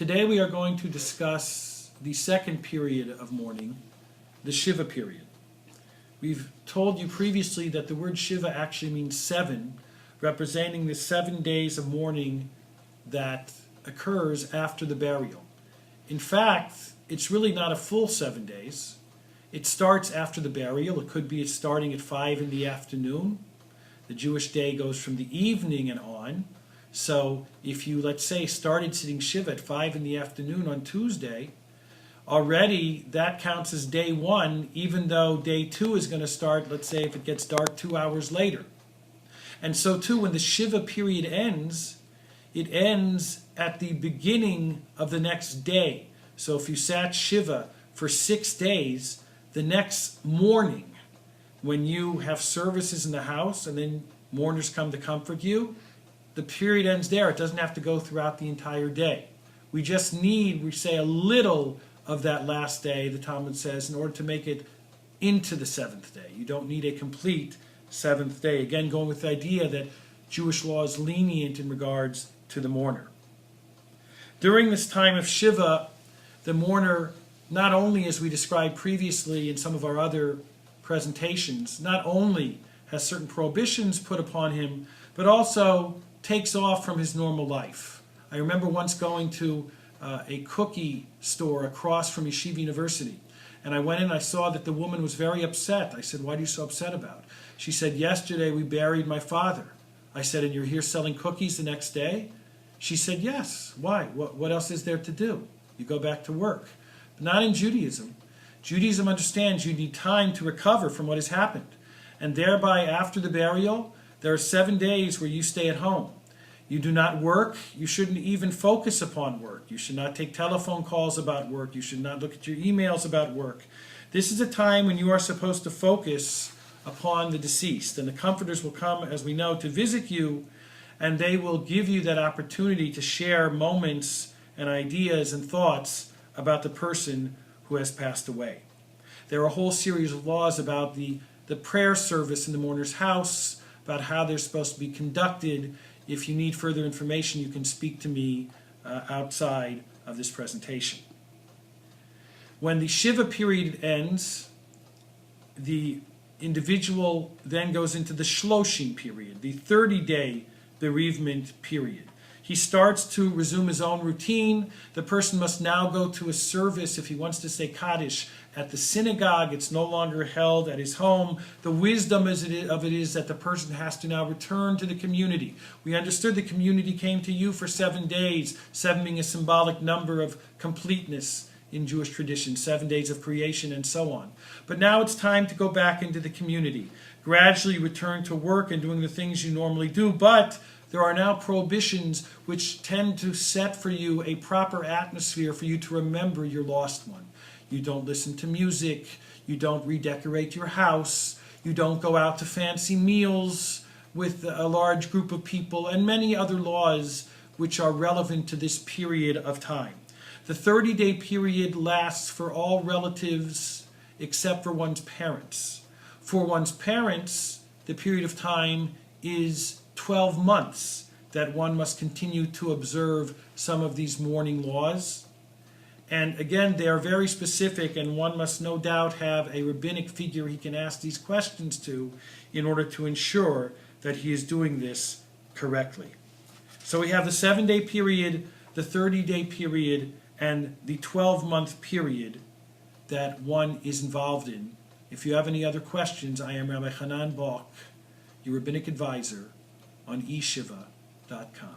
Today we are going to discuss the second period of mourning, the shiva period. We've told you previously that the word shiva actually means 7, representing the 7 days of mourning that occurs after the burial. In fact, it's really not a full 7 days. It starts after the burial. It could be it's starting at 5 in the afternoon. The Jewish day goes from the evening and on. So if you, let's say, started sitting shiva at 5 in the afternoon on Tuesday, already that counts as day 1, even though day 2 is going to start, let's say, if it gets dark 2 hours later. And so too, when the shiva period ends, it ends at the beginning of the next day. So if you sat shiva for 6 days, the next morning, when you have services in the house and then mourners come to comfort you, the period ends there. It doesn't have to go throughout the entire day. We just need, we say, a little of that last day, the Talmud says, in order to make it into the 7th day. You don't need a complete 7th day. Again, going with the idea that Jewish law is lenient in regards to the mourner. During this time of shiva, the mourner, not only as we described previously in some of our other presentations, not only has certain prohibitions put upon him, but also takes off from his normal life. I remember once going to a cookie store across from Yeshiva University, and I went in and I saw that the woman was very upset. I said, "What are you so upset about?" She said, "Yesterday we buried my father." I said, "And you're here selling cookies the next day?" She said, "Yes." "Why? What else is there to do? You go back to work." But not in Judaism. Judaism understands you need time to recover from what has happened. And thereby, after the burial, there are 7 days where you stay at home. You do not work. You shouldn't even focus upon work. You should not take telephone calls about work. You should not look at your emails about work. This is a time when you are supposed to focus upon the deceased. And the comforters will come, as we know, to visit you, and they will give you that opportunity to share moments and ideas and thoughts about the person who has passed away. There are a whole series of laws about the prayer service in the mourner's house, about how they're supposed to be conducted. If you need further information, you can speak to me outside of this presentation. When the shiva period ends, the individual then goes into the shloshim period, the 30-day bereavement period. He starts to resume his own routine. The person must now go to a service, if he wants to say Kaddish, at the synagogue. It's no longer held at his home. The wisdom of it is that the person has to now return to the community. We understood the community came to you for 7 days, 7 being a symbolic number of completeness in Jewish tradition, 7 days of creation and so on. But now it's time to go back into the community. Gradually return to work and doing the things you normally do, but there are now prohibitions which tend to set for you a proper atmosphere for you to remember your lost one. You don't listen to music, you don't redecorate your house, you don't go out to fancy meals with a large group of people, and many other laws which are relevant to this period of time. The 30-day period lasts for all relatives except for one's parents. For one's parents, the period of time is 12 months that one must continue to observe some of these mourning laws. And again, they are very specific, and one must no doubt have a rabbinic figure he can ask these questions to in order to ensure that he is doing this correctly. So we have the 7-day period, the 30-day period, and the 12-month period that one is involved in. If you have any other questions, I am Rabbi Balk, your rabbinic advisor on eshiva.com.